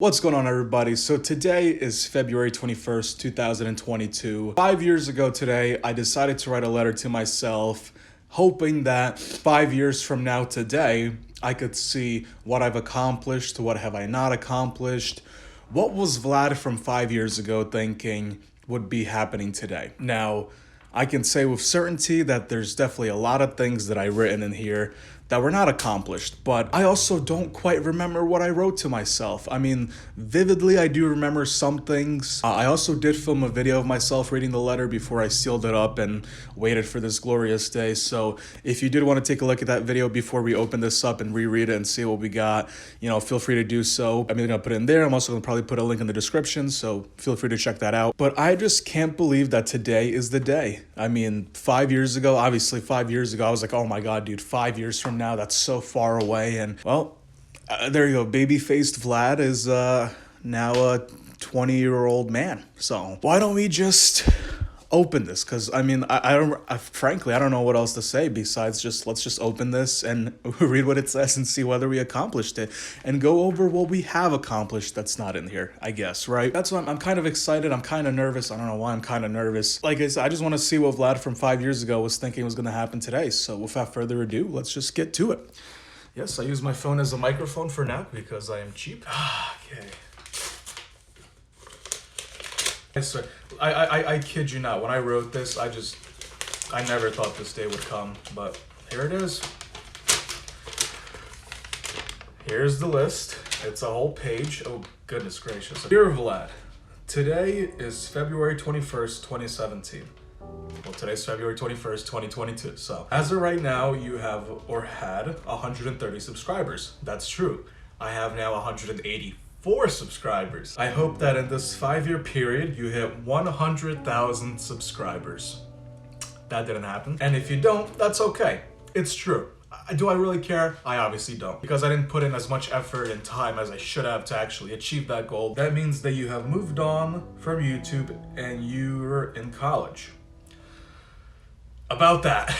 What's going on, everybody? So today is February 21st, 2022. 5 years ago today, I decided to write a letter to myself, hoping that 5 years from now today, I could see what I've accomplished, what have I not accomplished, what was Vlad from 5 years ago thinking would be happening today. Now, I can say with certainty that there's definitely a lot of things that I've written in here that were not accomplished, but I also don't quite remember what I wrote to myself. I mean, vividly, I do remember some things. I also did film a video of myself reading the letter before I sealed it up and waited for this glorious day. So if you did want to take a look at that video before we open this up and reread it and see what we got, feel free to do so. I'm gonna put it in there. I'm also gonna probably put a link in the description, so feel free to check that out. But I just can't believe that today is the day. I mean, 5 years ago, obviously 5 years ago, I was like, oh my God, dude, 5 years from now, that's so far away. And well, there you go. Baby-faced Vlad is now a 20-year-old man. So why don't we just open this? Because I mean, frankly, I don't know what else to say besides let's just open this and read what it says and see whether we accomplished it and go over what we have accomplished that's not in here, I guess, right? That's why I'm kind of excited. I'm kind of nervous. I don't know why I'm kind of nervous. Like I said, I just want to see what Vlad from 5 years ago was thinking was going to happen today. So without further ado, let's just get to it. Yes, I use my phone as a microphone for now because I am cheap. Okay. I kid you not, when I wrote this, I never thought this day would come, but here it is. Here's the list. It's a whole page. Oh, goodness gracious. Dear Vlad, today is February 21st, 2017. Well, today's February 21st, 2022. So, as of right now, you have or had 130 subscribers. That's true. I have now 184 subscribers. I hope that in this 5-year period, you hit 100,000 subscribers. That didn't happen. And if you don't, that's okay. It's true. Do I really care? I obviously don't, because I didn't put in as much effort and time as I should have to actually achieve that goal. That means that you have moved on from YouTube and you're in college. About that,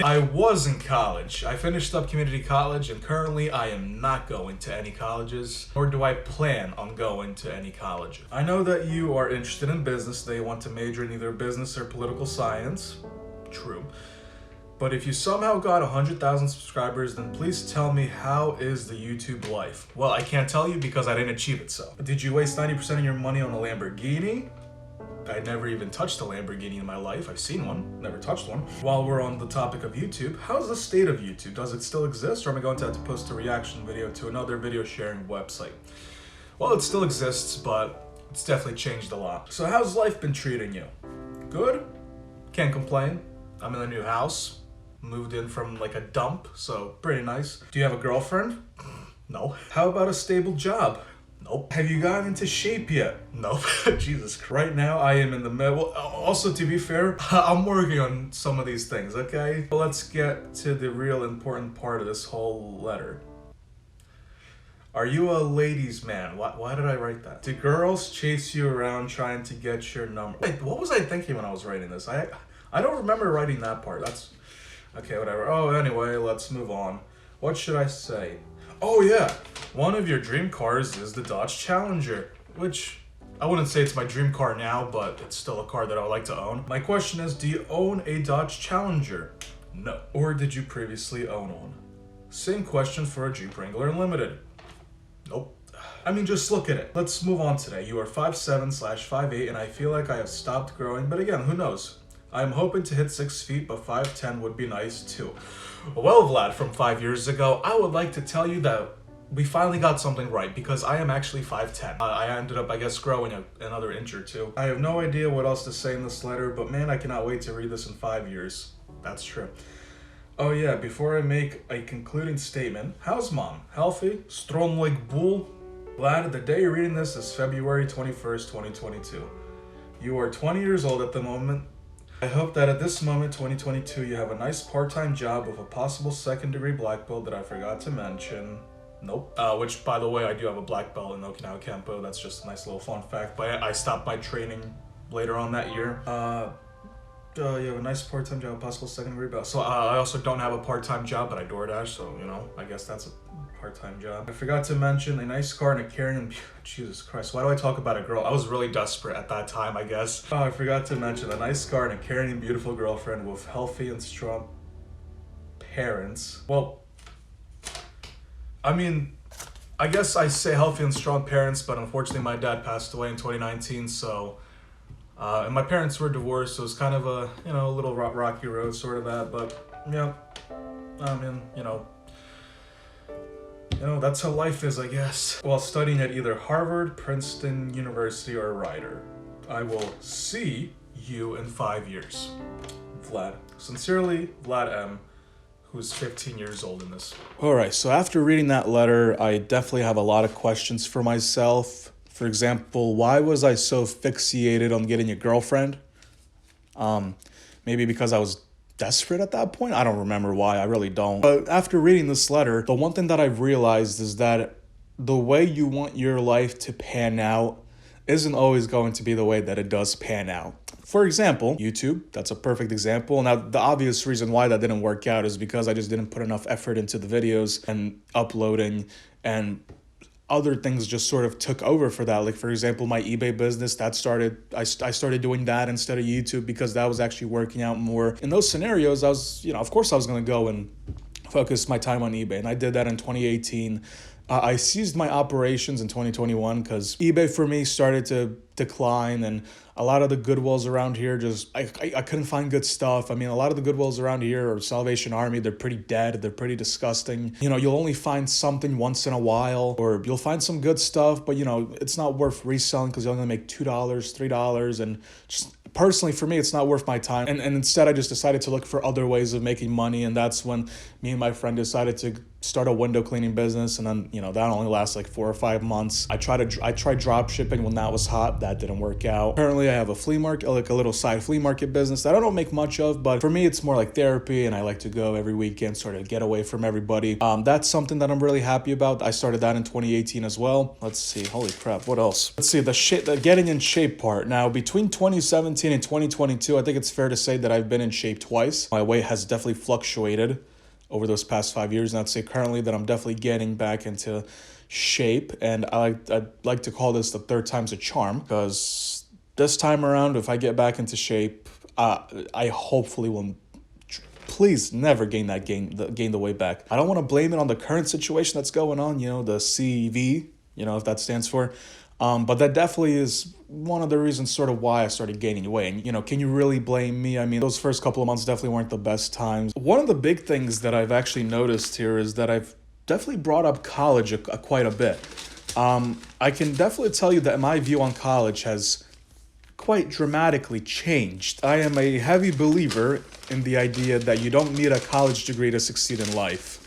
I was in college. I finished up community college and currently I am not going to any colleges, nor do I plan on going to any colleges. I know that you are interested in business, that you want to major in either business or political science. True. But if you somehow got 100,000 subscribers, then please tell me, how is the YouTube life? Well, I can't tell you because I didn't achieve it so. Did you waste 90% of your money on a Lamborghini? I never even touched a Lamborghini in my life. I've seen one, never touched one. While we're on the topic of YouTube, how's the state of YouTube? Does it still exist, or am I going to have to post a reaction video to another video sharing website? Well, it still exists, but it's definitely changed a lot. So how's life been treating you? Good? Can't complain. I'm in a new house. Moved in from like a dump, so pretty nice. Do you have a girlfriend? No. How about a stable job? Nope. Have you gotten into shape yet? Nope. Jesus Christ. Right now, I am in the middle. Also, to be fair, I'm working on some of these things, okay? But let's get to the real important part of this whole letter. Are you a ladies' man? Why did I write that? Do girls chase you around trying to get your number? Wait, what was I thinking when I was writing this? I don't remember writing that part. That's... Okay, whatever. Oh, anyway, let's move on. What should I say? Oh yeah, one of your dream cars is the Dodge Challenger, which I wouldn't say it's my dream car now, but it's still a car that I would like to own. My question is, do you own a Dodge Challenger? No. Or did you previously own one? Same question for a Jeep Wrangler Unlimited. Nope. I mean, just look at it. Let's move on today. You are 5'7/5'8", and I feel like I have stopped growing, but again, who knows? I'm hoping to hit 6 feet, but 5'10" would be nice too. Well, Vlad, from 5 years ago, I would like to tell you that we finally got something right, because I am actually 5'10". I ended up, I guess, growing another inch or two. I have no idea what else to say in this letter, but man, I cannot wait to read this in 5 years. That's true. Oh yeah, before I make a concluding statement, how's mom? Healthy? Strong like bull? Vlad, the day you're reading this is February 21st, 2022. You are 20 years old at the moment. I hope that at this moment, 2022, you have a nice part-time job with a possible second-degree black belt that I forgot to mention. Nope. Which, by the way, I do have a black belt in Okinawa Kempo. That's just a nice little fun fact. But I stopped my training later on that year. You have a nice part-time job, possible second-degree belt. So I also don't have a part-time job, but I DoorDash. So, I guess that's a part-time job. I forgot to mention a nice car and a caring, Jesus Christ, why do I talk about a girl? I was really desperate at that time, I guess. Oh, I forgot to mention a nice car and a caring and beautiful girlfriend with healthy and strong parents. Well, I mean, I guess I say healthy and strong parents, but unfortunately my dad passed away in 2019, so, and my parents were divorced, so it was kind of a, a little rocky road, sort of that, but, yeah, I mean, that's how life is, I guess. While studying at either Harvard, Princeton University, or Rider. I will see you in 5 years. Vlad. Sincerely, Vlad M., who's 15 years old in this. Alright, so after reading that letter, I definitely have a lot of questions for myself. For example, why was I so fixated on getting a girlfriend? Maybe because I was desperate at that point? I don't remember why, I really don't. But after reading this letter, the one thing that I've realized is that the way you want your life to pan out isn't always going to be the way that it does pan out. For example, YouTube, that's a perfect example. Now, the obvious reason why that didn't work out is because I just didn't put enough effort into the videos and uploading, and other things just sort of took over for that. Like, for example, my eBay business, I started doing that instead of YouTube because that was actually working out more. In those scenarios, I was, of course I was going to go and focus my time on eBay. And I did that in 2018. I ceased my operations in 2021 because eBay for me started to decline, and a lot of the Goodwills around here I couldn't find good stuff. I mean, a lot of the Goodwills around here are Salvation Army. They're pretty dead. They're pretty disgusting. You'll only find something once in a while, or you'll find some good stuff, but it's not worth reselling because you're only gonna make $2, $3, and just personally for me, it's not worth my time. And instead I just decided to look for other ways of making money. And that's when me and my friend decided to start a window cleaning business. And then, that only lasts like 4 or 5 months. I tried drop shipping when that was hot. That didn't work out. Currently I have a flea market, like a little side flea market business that I don't make much of, but for me, it's more like therapy. And I like to go every weekend, sort of get away from everybody. That's something that I'm really happy about. I started that in 2018 as well. Let's see. Holy crap. What else? Let's see the getting in shape part. Now, between 2017 in 2022, I think it's fair to say that I've been in shape twice. My weight has definitely fluctuated over those past 5 years, and I'd say currently that I'm definitely getting back into shape. And I'd like to call this the third time's a charm, because this time around, if I get back into shape, I hopefully will please never gain the weight back. I don't want to blame it on the current situation that's going on, the CV, if that stands for. But that definitely is one of the reasons sort of why I started gaining weight. And, can you really blame me? I mean, those first couple of months definitely weren't the best times. One of the big things that I've actually noticed here is that I've definitely brought up college quite a bit. I can definitely tell you that my view on college has quite dramatically changed. I am a heavy believer in the idea that you don't need a college degree to succeed in life.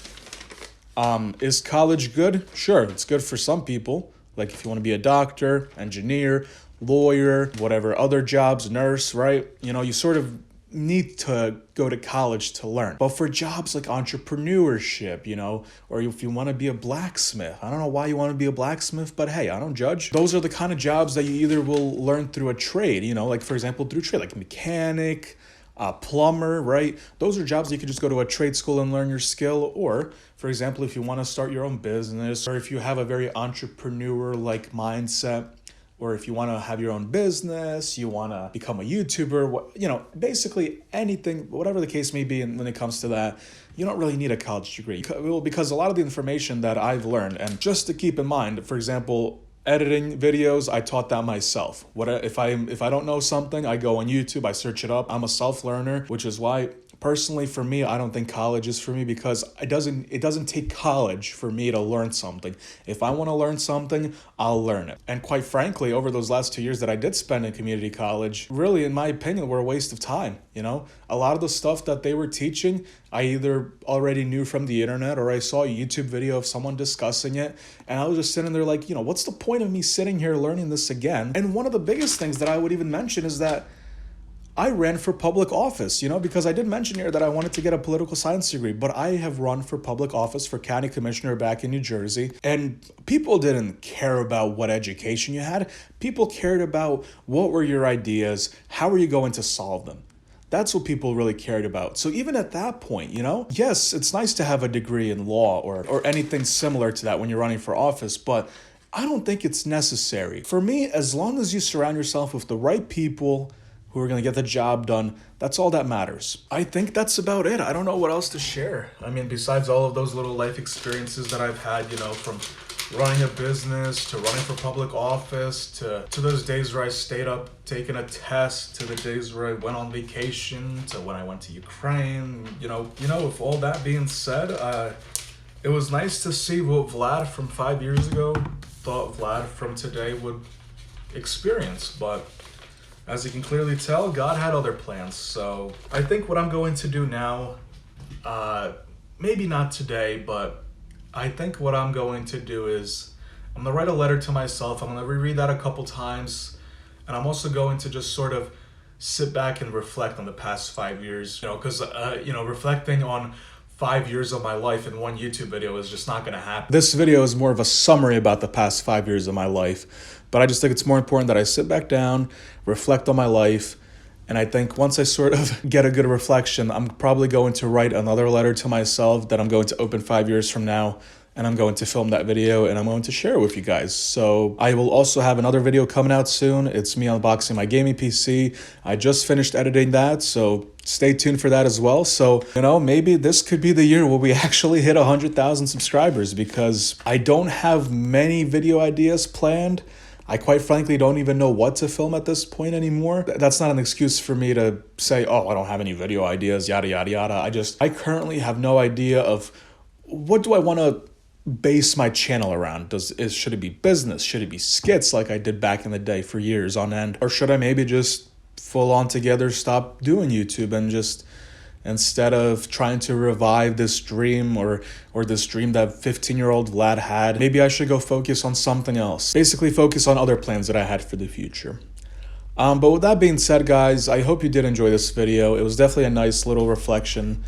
Is college good? Sure, it's good for some people. Like if you want to be a doctor, engineer, lawyer, whatever other jobs, nurse, right? You sort of need to go to college to learn. But for jobs like entrepreneurship, or if you want to be a blacksmith, I don't know why you want to be a blacksmith, but hey, I don't judge. Those are the kind of jobs that you either will learn through a trade, like for example, through trade, like mechanic, plumber, right? Those are jobs that you could just go to a trade school and learn your skill. Or, for example, if you want to start your own business, or if you have a very entrepreneur-like mindset, or if you want to have your own business, you want to become a YouTuber, basically anything, whatever the case may be. And when it comes to that, you don't really need a college degree. Well, because a lot of the information that I've learned, and just to keep in mind, for example, editing videos, I taught that myself. If I don't know something, I go on YouTube, I search it up. I'm a self-learner, which is why personally for me, I don't think college is for me, because it doesn't take college for me to learn something. If I want to learn something, I'll learn it. And quite frankly, over those last 2 years that I did spend in community college, really, in my opinion, were a waste of time. A lot of the stuff that they were teaching, I either already knew from the internet, or I saw a YouTube video of someone discussing it. And I was just sitting there like, what's the point of me sitting here learning this again? And one of the biggest things that I would even mention is that I ran for public office, because I did mention here that I wanted to get a political science degree, but I have run for public office for county commissioner back in New Jersey, and people didn't care about what education you had. People cared about what were your ideas, how were you going to solve them. That's what people really cared about. So even at that point, yes, it's nice to have a degree in law or anything similar to that when you're running for office, but I don't think it's necessary. For me, as long as you surround yourself with the right people who are going to get the job done, that's all that matters. I think that's about it. I don't know what else to share. I mean, besides all of those little life experiences that I've had, from running a business to running for public office to those days where I stayed up taking a test, to the days where I went on vacation, to when I went to Ukraine, with all that being said, it was nice to see what Vlad from 5 years ago thought Vlad from today would experience. But as you can clearly tell, God had other plans. So I think what I'm going to do now, maybe not today, but I think what I'm going to do is I'm going to write a letter to myself. I'm going to reread that a couple times. And I'm also going to just sort of sit back and reflect on the past 5 years, because, reflecting on 5 years of my life in one YouTube video is just not going to happen. This video is more of a summary about the past 5 years of my life, but I just think it's more important that I sit back down, reflect on my life, and I think once I sort of get a good reflection, I'm probably going to write another letter to myself that I'm going to open 5 years from now, and I'm going to film that video and I'm going to share it with you guys. So I will also have another video coming out soon. It's me unboxing my gaming PC. I just finished editing that, so stay tuned for that as well. So, maybe this could be the year where we actually hit 100,000 subscribers, because I don't have many video ideas planned. I quite frankly don't even know what to film at this point anymore. That's not an excuse for me to say, oh, I don't have any video ideas, yada, yada, yada. I currently have no idea of what do I want to base my channel around. Should it be business? Should it be skits like I did back in the day for years on end? Or should I maybe just full on together stop doing YouTube and just, instead of trying to revive this dream or this dream that 15-year-old Vlad had, maybe I should go focus on something else. Basically focus on other plans that I had for the future. But with that being said, guys, I hope you did enjoy this video. It was definitely a nice little reflection.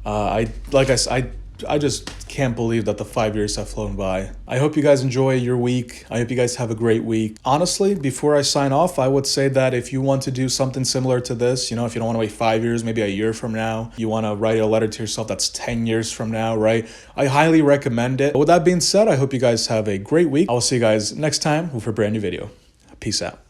I just can't believe that the 5 years have flown by. I hope you guys enjoy your week. I hope you guys have a great week. Honestly, before I sign off, I would say that if you want to do something similar to this, if you don't want to wait 5 years, maybe a year from now, you want to write a letter to yourself that's 10 years from now, right? I highly recommend it. But with that being said, I hope you guys have a great week. I will see you guys next time with a brand new video. Peace out.